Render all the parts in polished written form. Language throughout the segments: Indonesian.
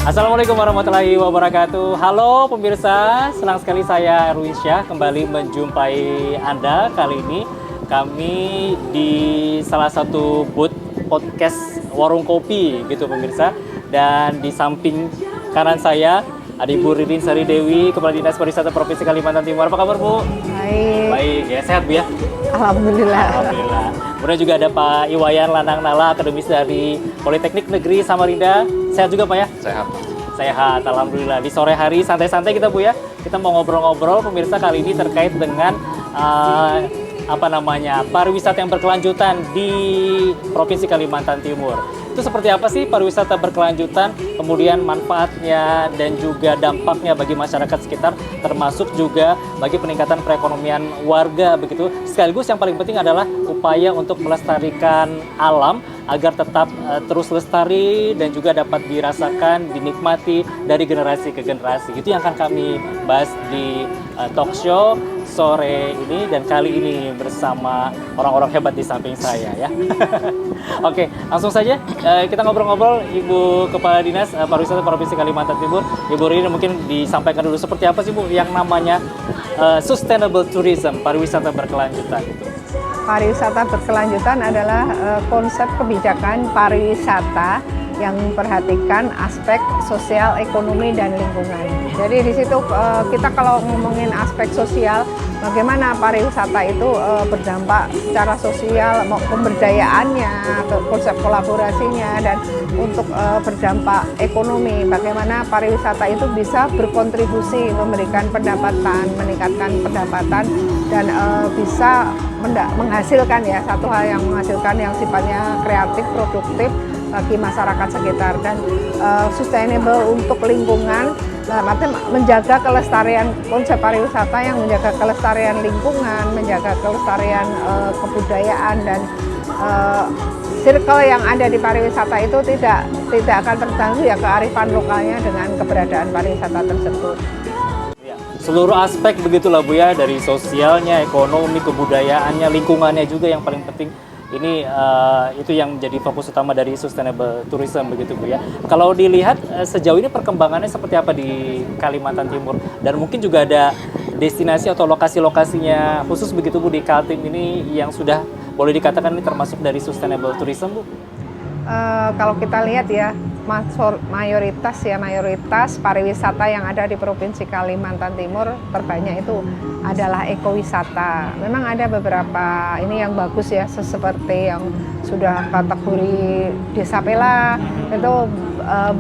Assalamualaikum warahmatullahi wabarakatuh. Halo pemirsa, senang sekali saya Erwin Syah kembali menjumpai Anda. Kali ini kami di salah satu booth podcast Warung Kopi gitu pemirsa. Dan di samping kanan saya ada Ibu Ririn Sari Dewi, Kepala Dinas Pariwisata Provinsi Kalimantan Timur. Apa kabar Bu? Baik. Baik, ya sehat Bu ya? Alhamdulillah. Alhamdulillah. Kemudian juga ada Pak Iwayan Lanang Nala, akademis dari Politeknik Negeri Samarinda. Sehat juga Pak ya? Sehat. Sehat, alhamdulillah. Di sore hari santai-santai kita Bu ya. Kita mau ngobrol-ngobrol pemirsa kali ini terkait dengan pariwisata yang berkelanjutan di Provinsi Kalimantan Timur. Itu seperti apa sih pariwisata berkelanjutan, kemudian manfaatnya dan juga dampaknya bagi masyarakat sekitar, termasuk juga bagi peningkatan perekonomian warga begitu. Sekaligus yang paling penting adalah upaya untuk melestarikan alam agar tetap terus lestari dan juga dapat dirasakan, dinikmati dari generasi ke generasi. Itu yang akan kami bahas di talk show sore ini, dan kali ini bersama orang-orang hebat di samping saya ya. Oke, langsung saja kita ngobrol-ngobrol. Ibu Kepala Dinas Pariwisata Provinsi Kalimantan Timur, Ibu Rini, mungkin disampaikan dulu seperti apa sih Bu yang namanya sustainable tourism, pariwisata berkelanjutan itu. Pariwisata berkelanjutan adalah konsep kebijakan pariwisata yang memperhatikan aspek sosial, ekonomi, dan lingkungan. Jadi di situ kita kalau ngomongin aspek sosial, bagaimana pariwisata itu berdampak secara sosial, pemberdayaannya, konsep kolaborasinya, dan untuk berdampak ekonomi, bagaimana pariwisata itu bisa berkontribusi memberikan pendapatan, meningkatkan pendapatan, dan bisa menghasilkan ya satu hal yang menghasilkan yang sifatnya kreatif, produktif bagi masyarakat sekitar, dan sustainable untuk lingkungan. Artinya menjaga kelestarian, konsep pariwisata yang menjaga kelestarian lingkungan, menjaga kelestarian kebudayaan, dan circle yang ada di pariwisata itu tidak akan terganggu ya kearifan lokalnya dengan keberadaan pariwisata tersebut. Seluruh aspek begitulah Bu ya, dari sosialnya, ekonomi, kebudayaannya, lingkungannya juga yang paling penting. Ini itu yang menjadi fokus utama dari sustainable tourism begitu Bu ya. Kalau dilihat sejauh ini perkembangannya seperti apa di Kalimantan Timur, dan mungkin juga ada destinasi atau lokasi-lokasinya khusus begitu Bu di Kaltim ini yang sudah boleh dikatakan ini termasuk dari sustainable tourism Bu? Kalau kita lihat ya, mayoritas pariwisata yang ada di Provinsi Kalimantan Timur terbanyak itu adalah ekowisata. Memang ada beberapa ini yang bagus ya, seperti yang sudah kategori Desa Pela, itu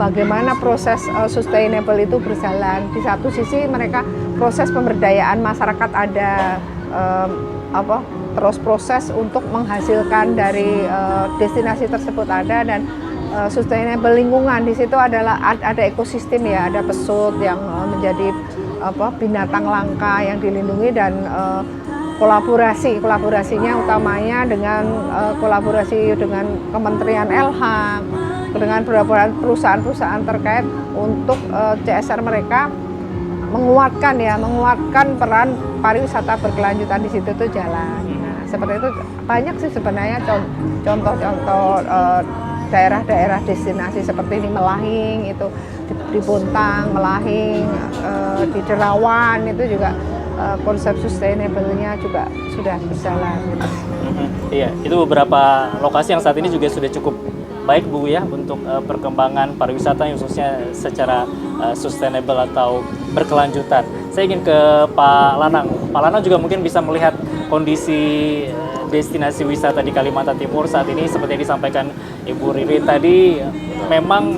bagaimana proses sustainable itu berjalan. Di satu sisi mereka proses pemberdayaan masyarakat ada, terus proses untuk menghasilkan dari destinasi tersebut ada, dan sustainable lingkungan di situ adalah ada ekosistem ya, ada pesut yang menjadi binatang langka yang dilindungi, dan kolaborasinya utamanya dengan kolaborasi dengan Kementerian LH, dengan beberapa perusahaan-perusahaan terkait untuk CSR mereka menguatkan peran pariwisata berkelanjutan di situ tuh jalan. Nah, seperti itu banyak sih sebenarnya contoh-contoh daerah-daerah destinasi seperti di Melahing itu, di Bontang, Melahing, di Derawan itu juga konsep sustainable-nya juga sudah berjalan. Iya, itu beberapa lokasi yang saat ini juga sudah cukup baik Bu ya untuk perkembangan pariwisata yang khususnya secara sustainable atau berkelanjutan. Saya ingin ke Pak Lanang. Pak Lanang juga mungkin bisa melihat kondisi destinasi wisata di Kalimantan Timur saat ini seperti yang disampaikan Ibu Riri tadi, memang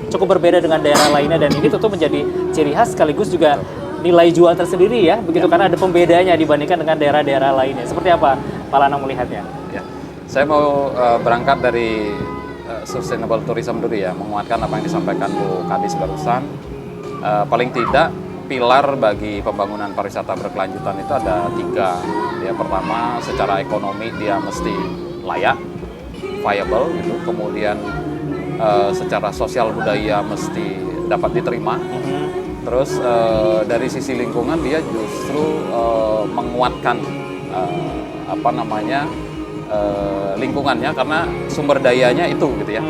cukup berbeda dengan daerah lainnya, dan ini tentu menjadi ciri khas sekaligus juga nilai jual tersendiri ya, begitu karena ada pembedanya dibandingkan dengan daerah-daerah lainnya. Seperti apa Pak Lanang melihatnya? Ya, saya mau berangkat dari sustainable tourism dulu ya, menguatkan apa yang disampaikan Bu Kadis barusan. Paling tidak pilar bagi pembangunan pariwisata berkelanjutan itu ada 3. Ya, pertama secara ekonomi dia mesti layak, viable gitu. Kemudian secara sosial budaya mesti dapat diterima. Terus dari sisi lingkungan dia justru menguatkan lingkungannya karena sumber dayanya itu gitu ya.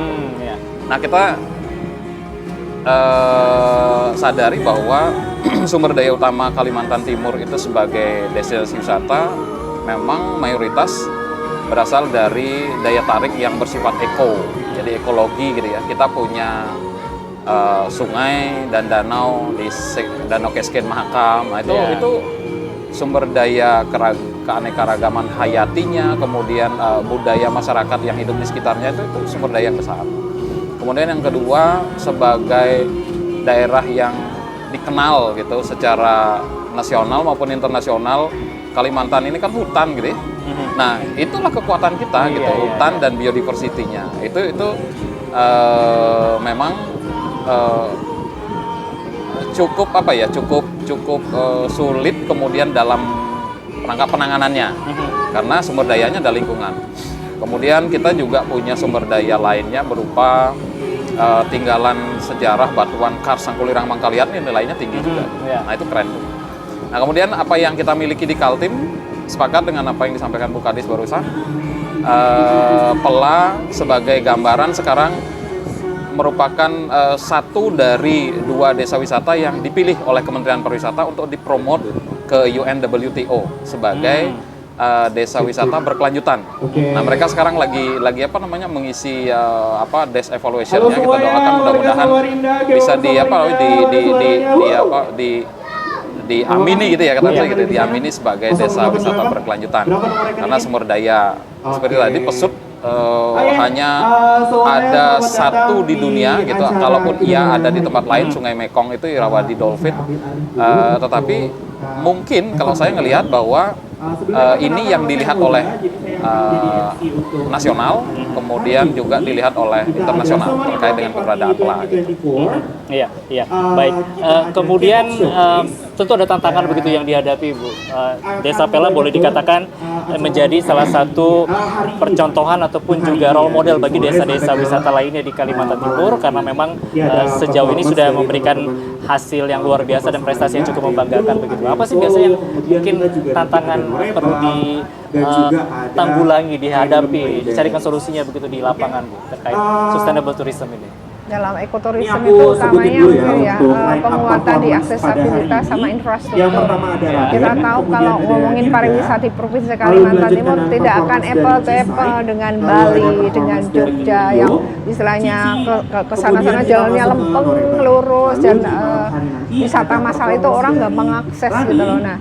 Nah, kita sadari bahwa sumber daya utama Kalimantan Timur itu sebagai destinasi wisata memang mayoritas berasal dari daya tarik yang bersifat jadi ekologi gitu ya. Kita punya sungai dan danau di Danau Kesken Mahakam. Nah, itu sumber daya keanekaragaman hayatinya, kemudian budaya masyarakat yang hidup di sekitarnya itu sumber daya yang besar. Kemudian yang kedua, sebagai daerah yang dikenal gitu secara nasional maupun internasional, Kalimantan ini kan hutan gitu ya. Nah, itulah kekuatan kita gitu, hutan dan biodiversitinya. Itu memang cukup sulit kemudian dalam rangka penanganannya. Karena sumber dayanya ada lingkungan. Kemudian kita juga punya sumber daya lainnya berupa tinggalan sejarah batuan kars Sangkulirang Mangkalihat, ini nilainya tinggi juga. Nah, itu keren tuh. Nah, kemudian apa yang kita miliki di Kaltim, sepakat dengan apa yang disampaikan Bu Kadis barusan. Pela sebagai gambaran sekarang merupakan satu dari 2 desa wisata yang dipilih oleh Kementerian Pariwisata untuk dipromot ke UNWTO sebagai desa wisata berkelanjutan. Nah, mereka sekarang lagi mengisi desk evaluation-nya. Kita doakan mudah-mudahan bisa diamini gitu ya, diamini sebagai desa wisata berkelanjutan. Karena sumber daya seperti tadi pesut hanya ada satu di dunia gitu. Kalaupun ia ada di tempat lain, Sungai Mekong itu Irrawaddy Dolphin. Tetapi mungkin kalau saya ngelihat bahwa ini yang dilihat oleh nasional, kemudian juga dilihat oleh internasional terkait dengan keberadaan Pela. Iya, baik. Kemudian tentu ada tantangan begitu yang dihadapi, Bu. Desa Pela boleh dikatakan menjadi salah satu percontohan ataupun juga role model bagi desa-desa wisata lainnya di Kalimantan Timur, karena memang sejauh ini sudah memberikan hasil yang luar biasa dan prestasi yang cukup membanggakan begitu. Apa sih biasanya yang mungkin tantangan perlu ditanggulangi, dihadapi, dicarikan solusinya begitu di lapangan, Bu, terkait sustainable tourism ini? Dalam ekoturism itu utamanya penguatan di aksesibilitas sama infrastruktur. Kita tahu kalau ngomongin pariwisata di Provinsi Kalimantan Timur tidak akan apple to apple dengan Bali, dengan Jogja yang istilahnya ke sana-sana jalannya lempeng, lurus, dan wisata massal itu orang gampang akses gitu loh. Nah,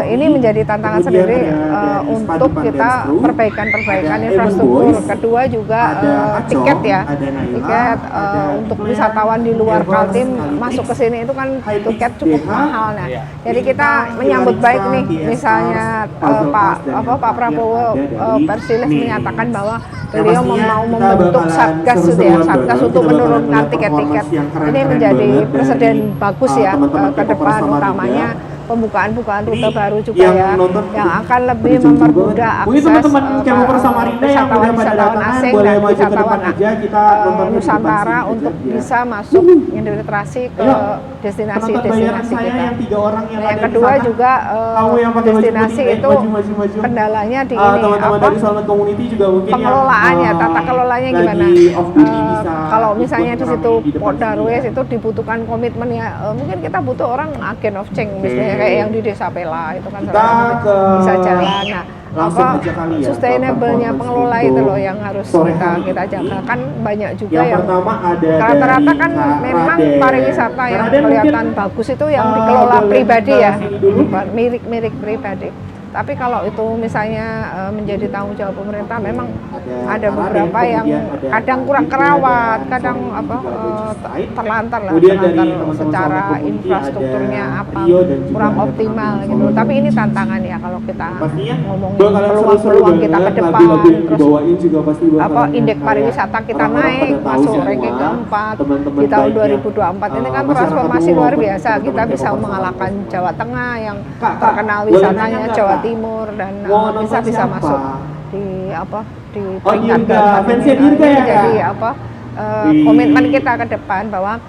ini menjadi tantangan sendiri untuk kita perbaikan infrastruktur. Kedua juga tiket untuk wisatawan di luar Kaltim masuk ke sini itu kan tiket cukup mahal. Nah, jadi kita menyambut baik nih, misalnya Pak Prabowo Persilih menyatakan bahwa beliau mau membentuk satgas satgas untuk menurunkan tiket-tiket. Ini menjadi presiden bagus ya ke depan, utamanya pembukaan rute baru juga yang akan lebih mempermudah akses wisatawan asing dan wisatawan Nusantara untuk bisa masuk infiltrasi ke destinasi-destinasi kita. Nah, yang kedua juga destinasi itu kendalanya di pengelolaannya, tata kelolanya gimana? Kalau misalnya di situ Port Darwes itu dibutuhkan komitmen ya, mungkin kita butuh orang agen of change misalnya kayak yang di Desa Pela itu kan bisa jalan. Nah, sustainable-nya pengelola itu loh yang harus kita jaga. Kan banyak juga yang rata-rata kan memang pariwisata yang kelihatan bagus itu yang dikelola pribadi ya, milik pribadi. Tapi kalau itu misalnya menjadi tanggung jawab pemerintah, memang ada beberapa yang kadang kurang kerawat, kadang terlantar secara infrastrukturnya kurang optimal gitu. Tapi ini tantangan ya kalau kita ngomongin peluang-peluang kita ke depan, terus indeks pariwisata kita naik, masuk ranking keempat di tahun 2024 ini kan transformasi luar biasa. Kita bisa mengalahkan Jawa Tengah yang terkenal wisatanya, Jawa Timur, dan bisa masuk di peringkat keempat. Jadi komitmen kita ke depan bahwa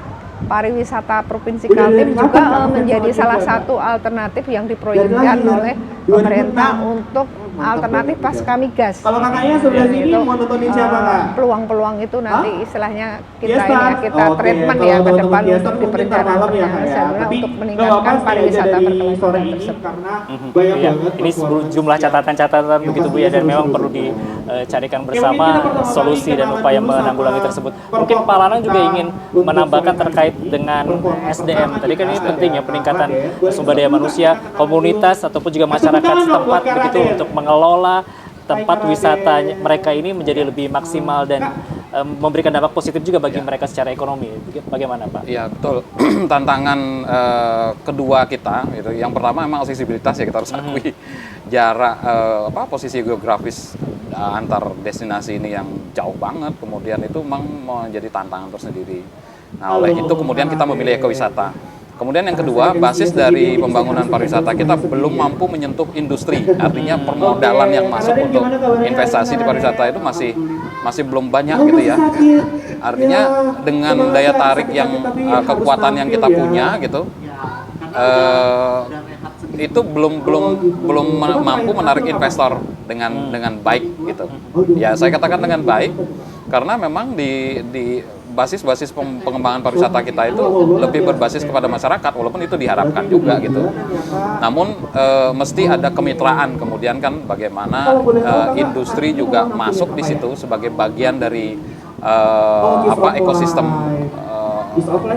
pariwisata Provinsi Kaltim juga menjadi salah satu alternatif yang diproyeksikan oleh pemerintah untuk alternatif pasca migas. Kalau kakaknya sebelah sini Itu, mau nontonin siapa kak? peluang-peluang itu nanti istilahnya kita Yes, ini ya, Tan? kita Oke, treatment kalau ya ke teman-teman depan Yes, Tan untuk di mungkin perencanaan ntar malam ya, Kak, ya. sebenarnya Tapi untuk nggak meningkatkan apa-apa, stay aja pariwisata dari berkelanjutan sore ini, tersebut. karena banyak Iya, banget ini jumlah catatan-catatan begitu Bu ya, dan memang perlu dicarikan bersama solusi dan upaya menanggulangi tersebut. Mungkin Pak Lanang juga ingin menambahkan terkait dengan SDM. Tadi kan ini penting ya, peningkatan sumber daya manusia, komunitas ataupun juga masyarakat setempat begitu untuk mengelola tempat wisata mereka ini menjadi lebih maksimal dan memberikan dampak positif juga bagi mereka secara ekonomi. Bagaimana Pak? Iya betul. Tantangan kedua kita, gitu. Yang pertama memang aksesibilitas ya, kita harus akui jarak posisi geografis antar destinasi ini yang jauh banget. Kemudian itu memang menjadi tantangan tersendiri. Nah oleh itu kemudian kita memilih ekowisata. Kemudian yang kedua, basis dari pembangunan pariwisata kita belum mampu menyentuh industri. Artinya permodalan yang masuk untuk investasi di pariwisata itu masih belum banyak gitu ya. Artinya dengan daya tarik yang kekuatan yang kita punya gitu, itu belum mampu menarik investor dengan baik gitu. Ya saya katakan dengan baik karena memang di basis pengembangan pariwisata kita itu lebih berbasis kepada masyarakat, walaupun itu diharapkan juga gitu. Namun mesti ada kemitraan, kemudian kan bagaimana industri juga masuk di situ sebagai bagian dari ekosistem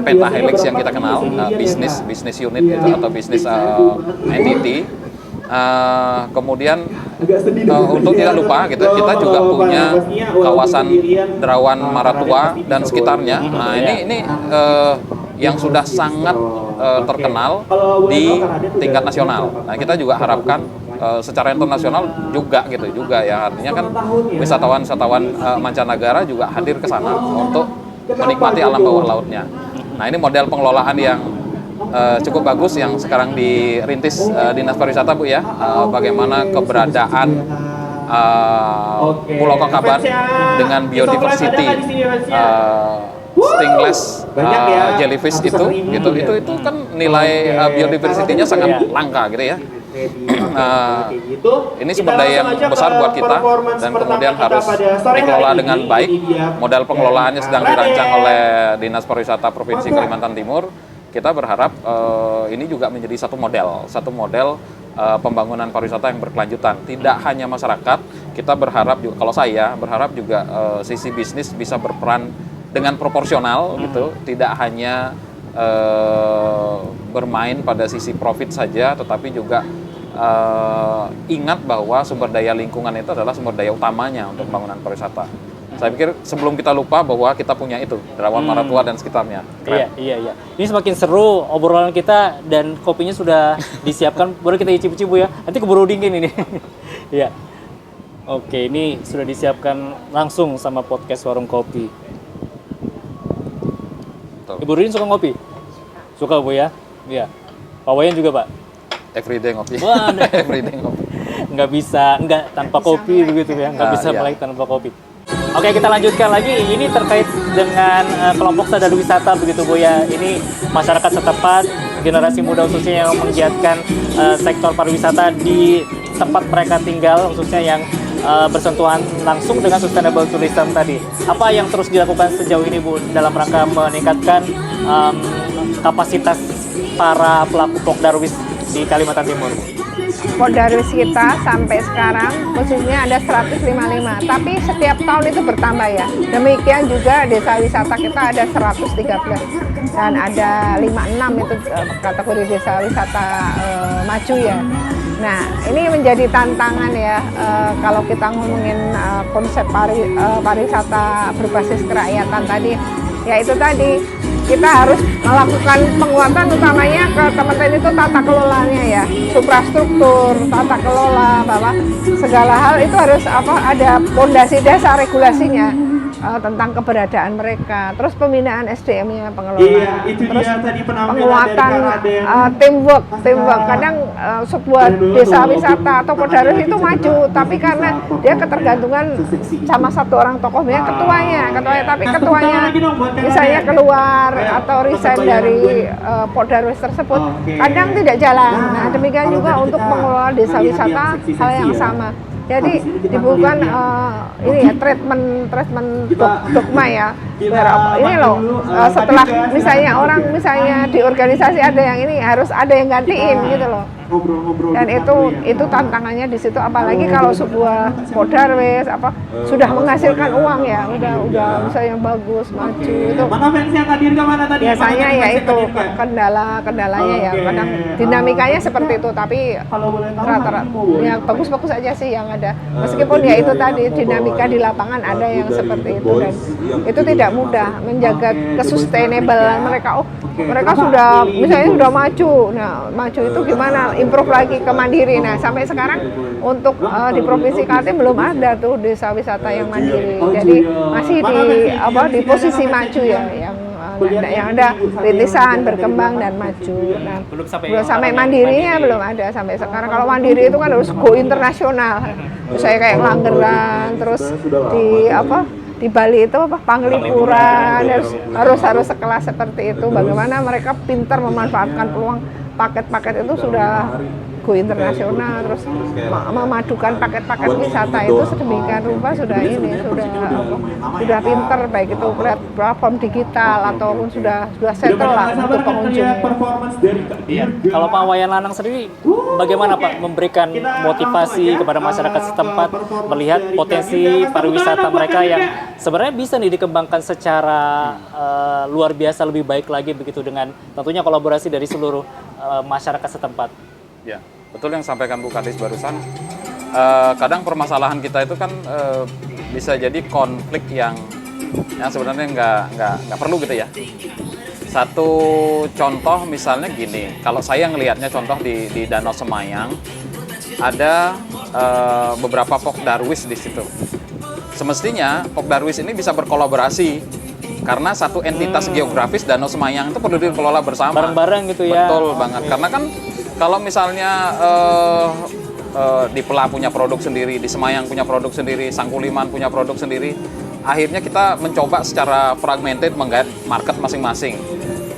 pentahelix yang kita kenal, bisnis unit gitu, atau bisnis entity. Kemudian untuk tidak lupa gitu, kita juga punya kawasan Derawan Maratua dan sekitarnya. Nah ini yang sudah sangat terkenal di tingkat nasional. Nah kita juga harapkan secara internasional juga gitu juga ya, artinya kan wisatawan mancanegara juga hadir ke sana untuk menikmati alam bawah lautnya. Nah ini model pengelolaan yang cukup bagus yang sekarang dirintis Dinas Pariwisata Bu ya, bagaimana keberadaan Pulau Kakaban dengan biodiversity stingless jellyfish itu kan nilai biodiversity-nya sangat langka gitu ya. Ini sumber daya yang besar buat kita dan kemudian harus dikelola dengan baik. Model pengelolaannya sedang dirancang oleh Dinas Pariwisata Provinsi Kalimantan Timur. Kita berharap ini juga menjadi satu model pembangunan pariwisata yang berkelanjutan. Tidak hanya masyarakat, kita berharap juga, kalau saya berharap juga sisi bisnis bisa berperan dengan proporsional gitu, tidak hanya bermain pada sisi profit saja, tetapi juga ingat bahwa sumber daya lingkungan itu adalah sumber daya utamanya untuk pembangunan pariwisata. Saya pikir sebelum kita lupa bahwa kita punya itu, Derawan Maratua dan sekitarnya. Keren. Iya. Ini semakin seru obrolan kita dan kopinya sudah disiapkan, baru kita icip-icip Bu ya. Nanti keburu dingin ini. Iya. Oke, ini sudah disiapkan langsung sama podcast Warung Kopi. Betul. Ibu Rudin suka ngopi? Suka Bu ya? Iya. Pak Wayan juga Pak? Everyday ngopi. Wah, Everyday ngopi. Nggak tanpa kopi begitu ya, nggak bisa iya. melek tanpa kopi. Oke, kita lanjutkan lagi. Ini terkait dengan kelompok sadar wisata begitu Bu ya. Ini masyarakat setempat, generasi muda khususnya yang menggiatkan sektor pariwisata di tempat mereka tinggal, khususnya yang bersentuhan langsung dengan sustainable tourism tadi. Apa yang terus dilakukan sejauh ini Bu dalam rangka meningkatkan kapasitas para pelaku Pokdarwis di Kalimantan Timur? Pokdarwis kita sampai sekarang khususnya ada 155, tapi setiap tahun itu bertambah ya. Demikian juga desa wisata kita ada 113 dan ada 56 itu kategori desa wisata maju ya. Nah ini menjadi tantangan ya kalau kita ngomongin konsep pariwisata berbasis kerakyatan tadi, ya itu tadi kita harus melakukan penguatan utamanya ke teman-teman itu tata kelolanya ya, suprastruktur, tata kelola, bahwa segala hal itu harus ada pondasi dasar regulasinya tentang keberadaan mereka, terus pembinaan SDM-nya, pengelolaan, terus penguatan teamwork. Kadang sebuah desa wisata atau Pokdarwis itu maju, tapi karena dia ketergantungan sama satu orang tokoh, ketuanya, tapi ketuanya misalnya keluar atau resign dari Pokdarwis tersebut, kadang tidak jalan. Nah demikian juga untuk mengelola desa wisata hal yang sama. Jadi dibutuhkan ini ya treatment dogma ya. Ini loh setelah misalnya di organisasi ada yang ini harus ada yang gantiin gitu loh. Dan itu tantangannya di situ, apalagi kalau sebuah Podarwis sudah menghasilkan uang ya, udah misalnya bagus maju itu. Mana fans yang hadir ke mana tadi? Biasanya ya itu kendalanya ya, kadang dinamikanya seperti itu, tapi rata-rata ya bagus-bagus aja sih yang ada. Meskipun ya itu tadi dinamika di lapangan ada yang seperti itu, dan itu tidak mudah menjaga kesustainable mereka. Mereka sudah misalnya sudah maju. Nah, maju itu gimana? Improve lagi ke mandiri. Nah, sampai sekarang untuk di Provinsi Kaltim belum ada tuh desa wisata yang mandiri. Jadi masih di posisi maju ya, yang ada rintisan, berkembang dan maju. Nah, belum sampai mandirinya belum ada sampai sekarang. Kalau mandiri itu kan harus go internasional. Misalnya kayak Langgeran, terus di Bali itu Panglipuran, harus sekelas seperti itu. Bagaimana mereka pintar memanfaatkan peluang paket-paket itu sudah go internasional, terus memadukan paket-paket wisata itu sedemikian rupa sudah sudah pintar, baik itu platform digital ataupun sudah settle lah untuk pengunjung. Iya. Kalau Pak Wayan Lanang sendiri bagaimana Pak memberikan motivasi kepada masyarakat setempat melihat potensi pariwisata mereka yang sebenarnya bisa nih dikembangkan secara luar biasa, lebih baik lagi begitu, dengan tentunya kolaborasi dari seluruh masyarakat setempat. Ya, betul yang sampaikan Bu Kadis barusan. Kadang permasalahan kita itu kan bisa jadi konflik yang sebenarnya nggak perlu gitu ya. Satu contoh misalnya gini, kalau saya ngelihatnya contoh di Danau Semayang ada beberapa Pokdarwis di situ. Semestinya Pokdarwis ini bisa berkolaborasi karena satu entitas geografis Danau Semayang itu perlu dikelola bersama. Bareng-bareng gitu ya. Betul banget. Karena kan kalau misalnya di Pela punya produk sendiri, di Semayang punya produk sendiri, Sangkuliman punya produk sendiri, akhirnya kita mencoba secara fragmented menggait market masing-masing.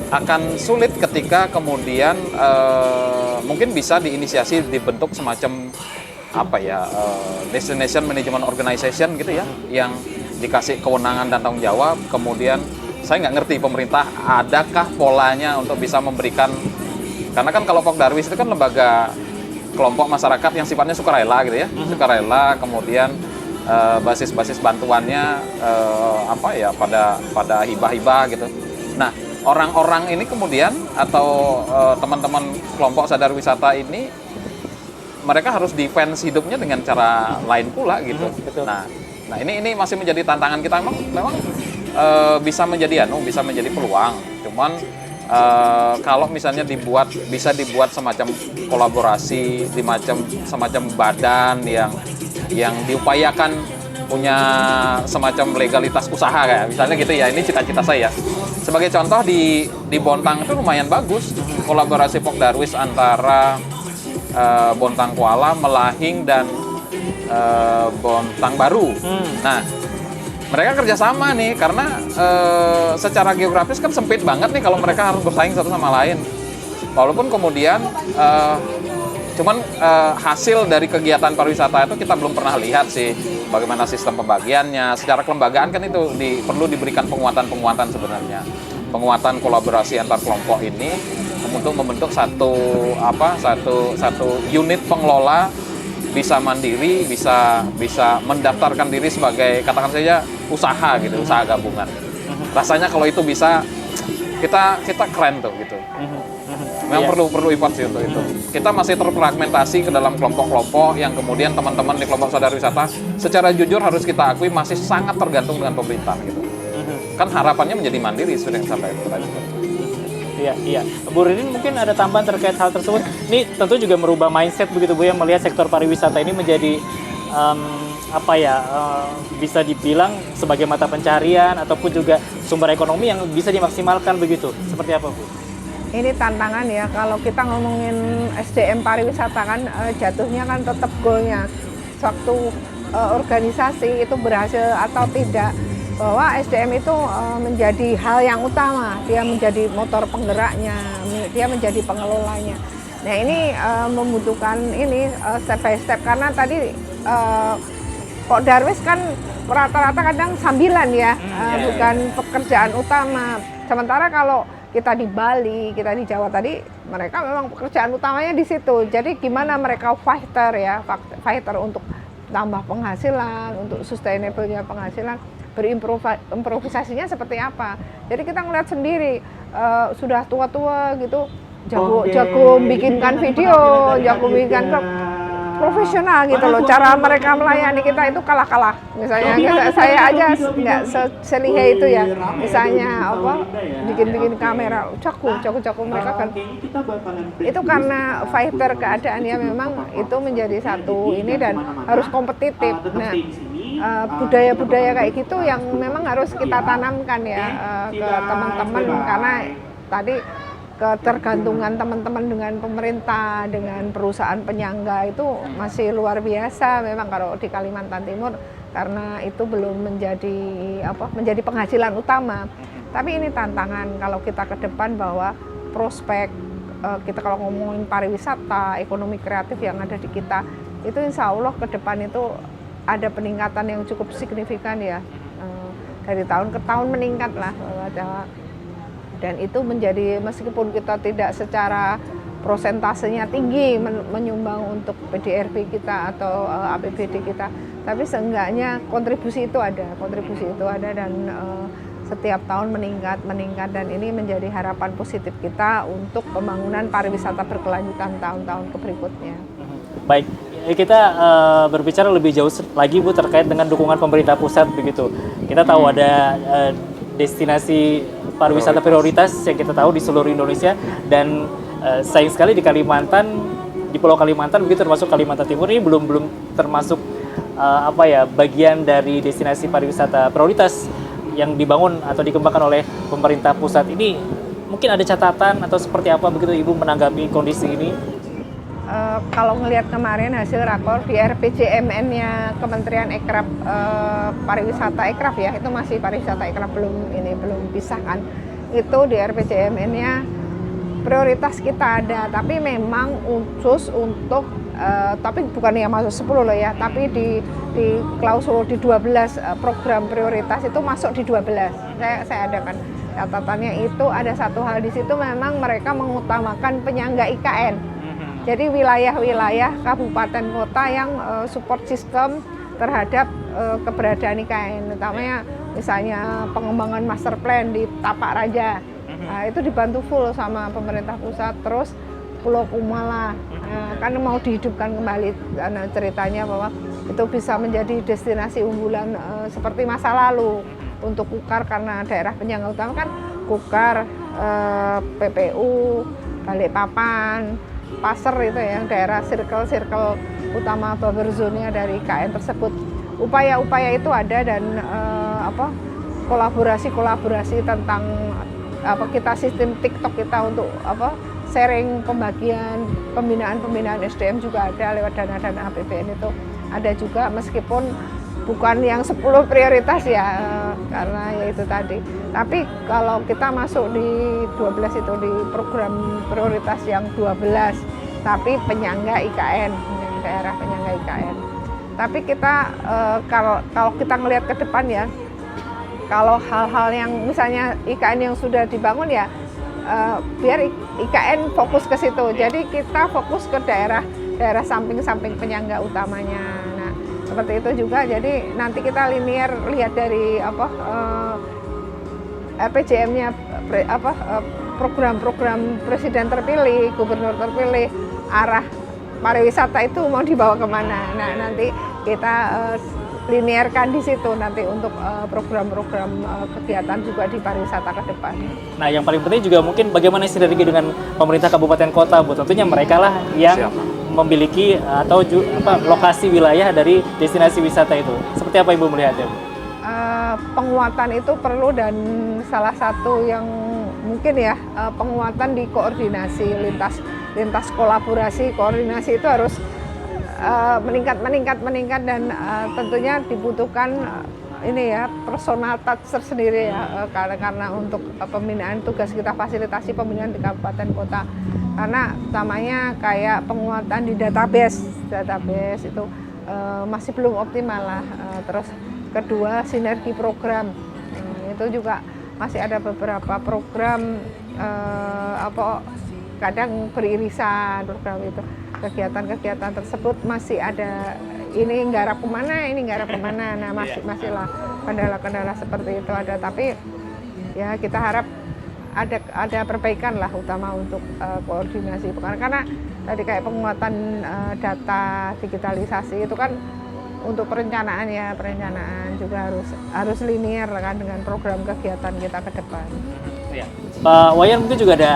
Akan sulit ketika kemudian mungkin bisa diinisiasi dibentuk semacam destination management organization gitu ya, yang dikasih kewenangan dan tanggung jawab. Kemudian saya nggak ngerti pemerintah adakah polanya untuk bisa memberikan, karena kan kalau Pokdarwis itu kan lembaga kelompok masyarakat yang sifatnya sukarela gitu ya, sukarela, kemudian basis bantuannya pada hibah-hibah gitu. Nah, orang-orang ini kemudian atau teman-teman kelompok sadar wisata ini mereka harus defense hidupnya dengan cara lain pula gitu. Betul. Nah ini masih menjadi tantangan kita, memang bisa menjadi peluang. Cuman kalau misalnya bisa dibuat semacam kolaborasi, semacam badan yang diupayakan punya semacam legalitas usaha kayak misalnya gitu ya. Ini cita-cita saya. Sebagai contoh di Bontang itu lumayan bagus kolaborasi Pokdarwis antara Bontang Kuala, Melahing dan Bontang Baru. Nah, mereka kerjasama nih karena secara geografis kan sempit banget nih kalau mereka harus bersaing satu sama lain. Walaupun kemudian hasil dari kegiatan pariwisata itu kita belum pernah lihat sih bagaimana sistem pembagiannya. Secara kelembagaan kan itu perlu diberikan penguatan sebenarnya. Penguatan kolaborasi antar kelompok ini untuk membentuk satu unit pengelola, bisa mandiri, bisa mendaftarkan diri sebagai katakan saja usaha gitu, usaha gabungan. Rasanya kalau itu bisa kita keren tuh gitu. Memang perlu effort sih untuk itu. Kita masih terfragmentasi ke dalam kelompok-kelompok yang kemudian teman-teman di kelompok sadar wisata secara jujur harus kita akui masih sangat tergantung dengan pemerintah gitu. Kan harapannya menjadi mandiri seperti yang sampai tadi. Iya. Bu Ririn mungkin ada tambahan terkait hal tersebut. Ini tentu juga merubah mindset begitu Bu, yang melihat sektor pariwisata ini menjadi bisa dibilang sebagai mata pencarian ataupun juga sumber ekonomi yang bisa dimaksimalkan begitu. Seperti apa Bu? Ini tantangan ya, kalau kita ngomongin SDM pariwisata kan jatuhnya kan tetap goalnya. Waktu organisasi itu berhasil atau tidak, bahwa SDM itu menjadi hal yang utama, dia menjadi motor penggeraknya, dia menjadi pengelolanya. Nah ini membutuhkan ini step by step, karena tadi kok Darwis kan rata-rata kadang sambilan ya, bukan pekerjaan utama. Sementara kalau kita di Bali, kita di Jawa tadi, mereka memang pekerjaan utamanya di situ. Jadi gimana mereka fighter untuk tambah penghasilan, untuk sustainable-nya penghasilan, berimprovisasinya seperti apa. Jadi kita ngeliat sendiri, sudah tua-tua gitu, jago bikinkan video, jago bikinkan profesional gitu loh. Cara mereka melayani kita itu kalah-kalah. Misalnya saya aja nggak selihai itu ya. Misalnya apa, bikin kamera, jago mereka kan. Itu karena fighter keadaannya memang itu menjadi satu ini dan harus kompetitif. Nah, budaya-budaya kayak gitu yang memang harus kita tanamkan ya ke teman-teman, karena tadi ketergantungan teman-teman dengan pemerintah, dengan perusahaan penyangga itu masih luar biasa memang kalau di Kalimantan Timur, karena itu belum menjadi penghasilan utama. Tapi ini tantangan kalau kita ke depan, bahwa prospek kita kalau ngomongin pariwisata, ekonomi kreatif yang ada di kita, itu insya Allah ke depan itu ada peningkatan yang cukup signifikan ya, dari tahun ke tahun meningkat lah. Dan itu menjadi, meskipun kita tidak secara prosentasenya tinggi menyumbang untuk PDRB kita atau APBD kita, tapi seenggaknya kontribusi itu ada dan setiap tahun meningkat, dan ini menjadi harapan positif kita untuk pembangunan pariwisata berkelanjutan tahun-tahun berikutnya. Baik, kita berbicara lebih jauh lagi Bu terkait dengan dukungan pemerintah pusat begitu. Kita tahu ada destinasi pariwisata prioritas yang kita tahu di seluruh Indonesia, dan sayang sekali di Kalimantan, di Pulau Kalimantan begitu, termasuk Kalimantan Timur ini belum termasuk bagian dari destinasi pariwisata prioritas yang dibangun atau dikembangkan oleh pemerintah pusat ini. Mungkin ada catatan atau seperti apa begitu Ibu menanggapi kondisi ini? Kalau ngelihat kemarin hasil rakor di RPJMN-nya Kementerian Ekraf, pariwisata Ekraf ya, itu masih pariwisata Ekraf, belum pisahkan. Itu di RPJMN-nya prioritas kita ada, tapi memang khusus untuk tapi bukan yang masuk 10 loh ya, tapi di klausul di 12 program prioritas itu masuk di 12. Saya adakan catatannya, itu ada satu hal di situ, memang mereka mengutamakan penyangga IKN. Jadi wilayah-wilayah kabupaten kota yang support system terhadap keberadaan IKN, utamanya misalnya pengembangan master plan di Tapak Raja, itu dibantu full sama pemerintah pusat. Terus Pulau Kumala kan mau dihidupkan kembali, karena ceritanya bahwa itu bisa menjadi destinasi unggulan seperti masa lalu untuk Kukar, karena daerah penyangga utama kan Kukar, PPU, Balikpapan, Pasir itu ya, daerah circle utama buffer zone-nya dari IKN tersebut. Upaya-upaya itu ada, dan kolaborasi tentang kita sistem TikTok kita untuk sharing pembagian pembinaan SDM juga ada lewat dana APBN, itu ada juga, meskipun bukan yang 10 prioritas ya, karena ya itu tadi. Tapi kalau kita masuk di 12 itu, di program prioritas yang 12, tapi penyangga IKN, daerah penyangga IKN. Tapi kita kalau kita ngelihat ke depan ya, kalau hal-hal yang misalnya IKN yang sudah dibangun ya, biar IKN fokus ke situ. Jadi kita fokus ke daerah samping-samping penyangga utamanya. Nah, seperti itu juga. Jadi nanti kita linear lihat dari RPJM-nya, program-program presiden terpilih, gubernur terpilih, arah pariwisata itu mau dibawa kemana. Nah, nanti kita linearkan di situ nanti untuk program-program kegiatan juga di pariwisata ke depan. Nah, yang paling penting juga mungkin bagaimana sinergi dengan pemerintah kabupaten kota, Bu. Tentunya mereka lah yang memiliki atau lokasi wilayah dari destinasi wisata itu. Seperti apa Ibu melihatnya? Penguatan itu perlu, dan salah satu yang mungkin ya, penguatan di koordinasi lintas kolaborasi, koordinasi itu harus meningkat, dan tentunya dibutuhkan ini ya personal touch tersendiri ya karena untuk pembinaan tugas kita fasilitasi pembinaan di kabupaten kota, karena utamanya kayak penguatan di database itu masih belum optimal lah. Terus kedua sinergi program, itu juga masih ada beberapa program kadang beririsan program itu, kegiatan-kegiatan tersebut masih ada ini nggarap kemana, nah masihlah kendala-kendala seperti itu ada, tapi ya kita harap ada perbaikan lah, utama untuk koordinasi karena tadi kayak penguatan data digitalisasi itu kan untuk perencanaan juga harus linear kan dengan program kegiatan kita ke depan. Ya. Pak Wayan mungkin juga ada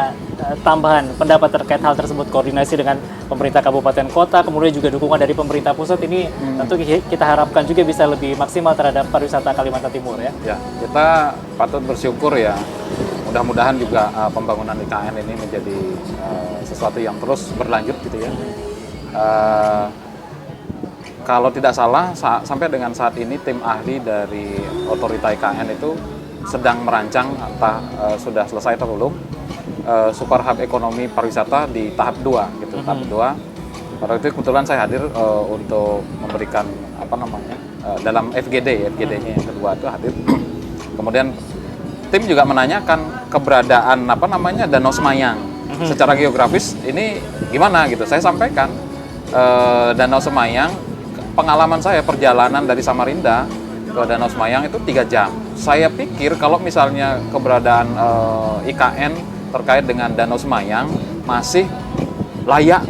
tambahan pendapat terkait hal tersebut, koordinasi dengan pemerintah kabupaten kota, kemudian juga dukungan dari pemerintah pusat ini tentu kita harapkan juga bisa lebih maksimal terhadap pariwisata Kalimantan Timur ya. Ya, kita patut bersyukur ya. Mudah-mudahan juga pembangunan IKN ini menjadi sesuatu yang terus berlanjut gitu ya. Kalau tidak salah sampai dengan saat ini tim ahli dari otorita IKN itu sedang merancang, entah sudah selesai atau belum, super hub ekonomi pariwisata di tahap 2 gitu. Tahap 2. Pada itu kebetulan saya hadir untuk memberikan dalam FGD-nya yang kedua itu hadir. Kemudian tim juga menanyakan keberadaan Danau Semayang. Secara geografis ini gimana gitu. Saya sampaikan Danau Semayang, pengalaman saya perjalanan dari Samarinda ke Danau Semayang itu 3 jam. Saya pikir kalau misalnya keberadaan IKN terkait dengan Danau Semayang masih layak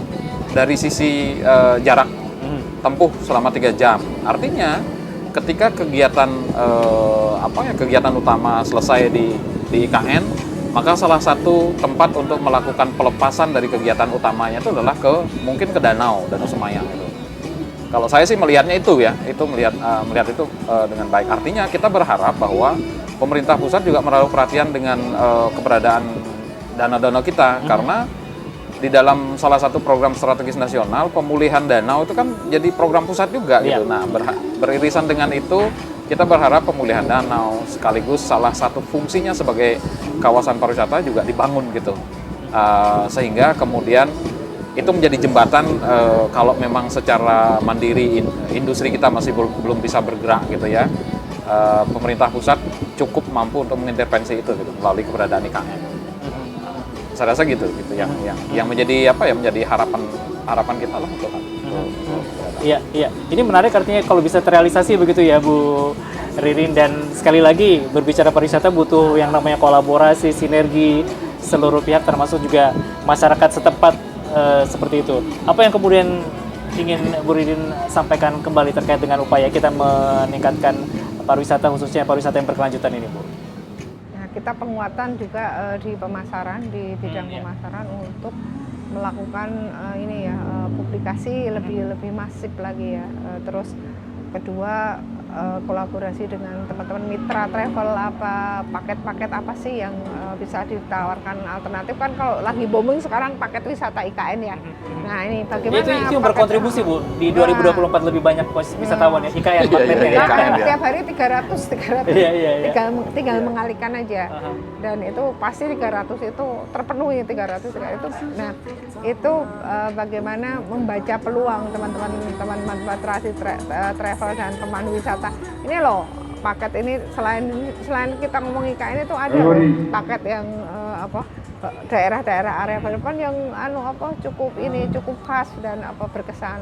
dari sisi jarak tempuh selama 3 jam. Artinya ketika kegiatan kegiatan utama selesai di IKN, maka salah satu tempat untuk melakukan pelepasan dari kegiatan utamanya itu adalah mungkin ke Danau Semayang itu. Kalau saya sih melihatnya itu ya, melihat itu dengan baik. Artinya kita berharap bahwa pemerintah pusat juga menaruh perhatian dengan keberadaan danau-danau kita, karena di dalam salah satu program strategis nasional pemulihan danau itu kan jadi program pusat juga gitu. Nah, beririsan dengan itu kita berharap pemulihan danau sekaligus salah satu fungsinya sebagai kawasan pariwisata juga dibangun gitu, sehingga kemudian itu menjadi jembatan kalau memang secara mandiri industri kita masih belum bisa bergerak gitu ya. Pemerintah pusat cukup mampu untuk mengintervensi itu gitu melalui keberadaan IKN. Saya rasa gitu yang menjadi menjadi harapan kita lah untuk Iya. Ini menarik, artinya kalau bisa terrealisasi begitu ya Bu Ririn, dan sekali lagi berbicara pariwisata butuh yang namanya kolaborasi, sinergi seluruh pihak termasuk juga masyarakat setempat. Seperti itu. Apa yang kemudian ingin Bu Ririn sampaikan kembali terkait dengan upaya kita meningkatkan pariwisata, khususnya pariwisata yang berkelanjutan ini, Bu? Nah, kita penguatan juga di pemasaran, di bidang pemasaran untuk melakukan publikasi lebih masif lagi ya. Terus kedua, kolaborasi dengan teman-teman mitra travel, paket-paket apa sih yang bisa ditawarkan alternatif, kan kalau lagi booming sekarang paket wisata IKN ya. Nah, ini bagaimana itu berkontribusi Bu di 2024 lebih banyak wisatawan ya IKN paketnya. Tiap hari 300 Iya. tinggal mengalihkan aja. Dan itu pasti 300 itu terpenuhi 300 itu. Nah, itu bagaimana membaca peluang teman-teman travel dan pemandu wisata. Ini loh, paket ini selain kita ngomong IKN itu ada paket yang daerah-daerah area depan yang cukup khas dan berkesan.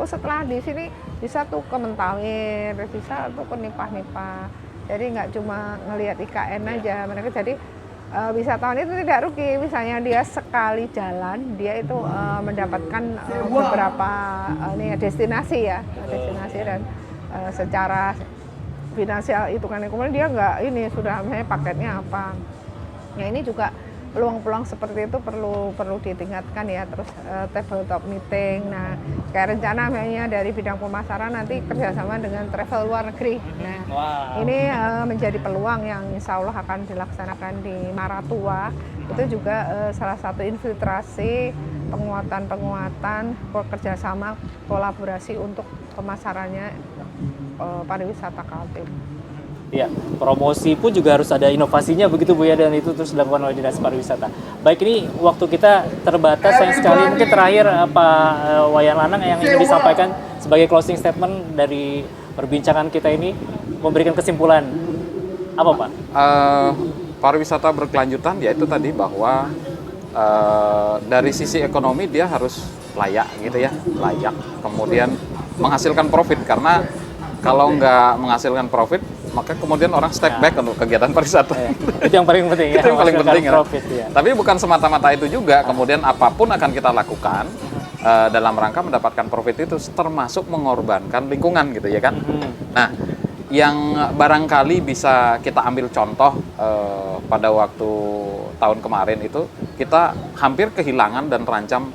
Setelah di sini bisa tuh ke Mentawai, bisa tuh ke Nipah. Jadi nggak cuma ngelihat IKN aja, mereka jadi wisatawan itu tidak rugi. Misalnya dia sekali jalan, dia itu mendapatkan beberapa destinasi dan secara finansial itu kan, kemudian dia nggak sudah misalnya paketnya apa. Nah, ini juga peluang-peluang seperti itu perlu ditingkatkan ya. Terus tabletop meeting. Nah, kayak rencana misalnya dari bidang pemasaran nanti kerjasama dengan travel luar negeri. Nah, ini menjadi peluang yang insya Allah akan dilaksanakan di Maratua. Itu juga salah satu infiltrasi penguatan kerjasama kolaborasi untuk pemasarannya pariwisata Kaltim. Ya, promosi pun juga harus ada inovasinya begitu Bu ya, dan itu terus dilakukan oleh Dinas Pariwisata. Baik, ini waktu kita terbatas, sayang sekali. Mungkin terakhir Pak Wayan Lanang yang ingin disampaikan sebagai closing statement dari perbincangan kita ini, memberikan kesimpulan apa Pak? Pariwisata berkelanjutan yaitu tadi bahwa dari sisi ekonomi dia harus layak gitu ya, layak, kemudian menghasilkan profit, karena kalau nggak menghasilkan profit maka kemudian orang step back untuk kegiatan pariwisata. Itu yang paling penting ya. Itu yang paling penting ya. Profit, ya. Tapi bukan semata-mata itu juga, kemudian apapun akan kita lakukan dalam rangka mendapatkan profit itu termasuk mengorbankan lingkungan gitu ya kan. Nah, yang barangkali bisa kita ambil contoh pada waktu tahun kemarin itu kita hampir kehilangan dan terancam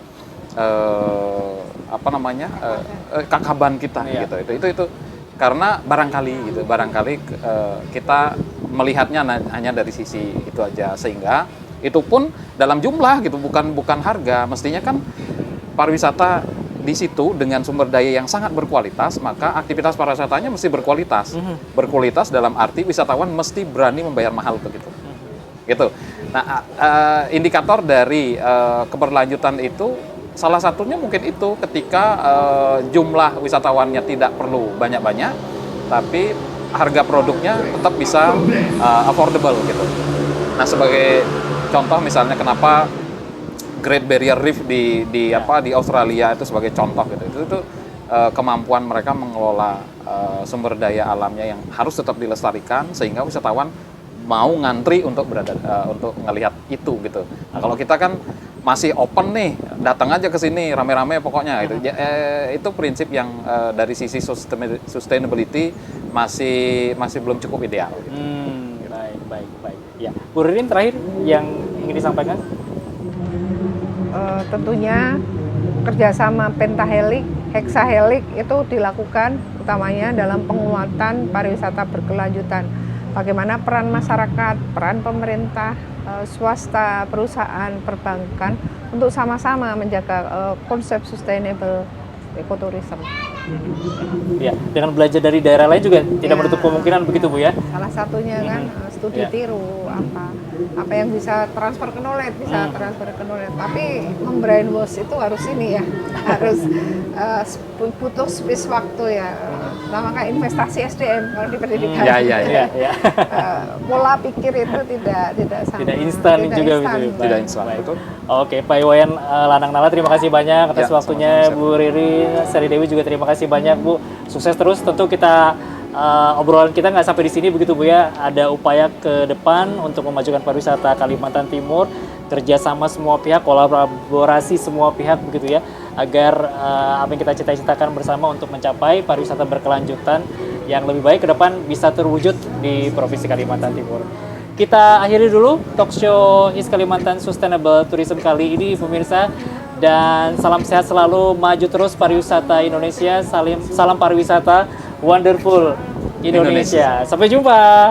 kakaban kita gitu. Itu karena barangkali kita melihatnya hanya dari sisi itu aja, sehingga itu pun dalam jumlah gitu, bukan harga. Mestinya kan pariwisata di situ dengan sumber daya yang sangat berkualitas, maka aktivitas pariwisatanya mesti berkualitas. Berkualitas dalam arti wisatawan mesti berani membayar mahal begitu. Gitu. Nah, indikator dari keberlanjutan itu salah satunya mungkin itu ketika jumlah wisatawannya tidak perlu banyak-banyak, tapi harga produknya tetap bisa affordable gitu. Nah, sebagai contoh misalnya kenapa Great Barrier Reef di Australia itu sebagai contoh gitu. Itu kemampuan mereka mengelola sumber daya alamnya yang harus tetap dilestarikan sehingga wisatawan mau ngantri untuk untuk ngelihat itu gitu. Nah, kalau kita kan masih open nih, datang aja ke sini rame-rame pokoknya gitu. Itu prinsip yang dari sisi sustainability masih belum cukup ideal. Gitu. Baik. Ya, Bu Ririn terakhir yang ingin disampaikan? Tentunya kerjasama pentahelik, heksahelik itu dilakukan utamanya dalam penguatan pariwisata berkelanjutan. Bagaimana peran masyarakat, peran pemerintah, swasta, perusahaan, perbankan untuk sama-sama menjaga konsep sustainable ecotourism. Ya, dengan belajar dari daerah lain juga tidak menutup kemungkinan begitu Bu ya. Salah satunya kan studi tiru, apa yang bisa transfer ke knowledge, tapi membrainwash itu harus ini ya, harus butuh space waktu ya. Nah, maka investasi SDM kalau di pendidikan. Pola pikir itu tidak sama. Tidak instan juga begitu. Tidak instan. Betul. Oke, Pak Wayan Lanang Nala, terima kasih banyak atas waktunya. Bu Ririn Sari Dewi juga terima kasih banyak Bu. Sukses terus. Tentu kita obrolan kita nggak sampai di sini begitu Bu ya. Ada upaya ke depan untuk memajukan pariwisata Kalimantan Timur, kerjasama semua pihak, kolaborasi semua pihak begitu ya, agar apa yang kita cita-citakan bersama untuk mencapai pariwisata berkelanjutan yang lebih baik ke depan bisa terwujud di Provinsi Kalimantan Timur. Kita akhiri dulu talk show East Kalimantan Sustainable Tourism kali ini pemirsa, dan salam sehat selalu, maju terus pariwisata Indonesia, salam pariwisata wonderful Indonesia. Sampai jumpa.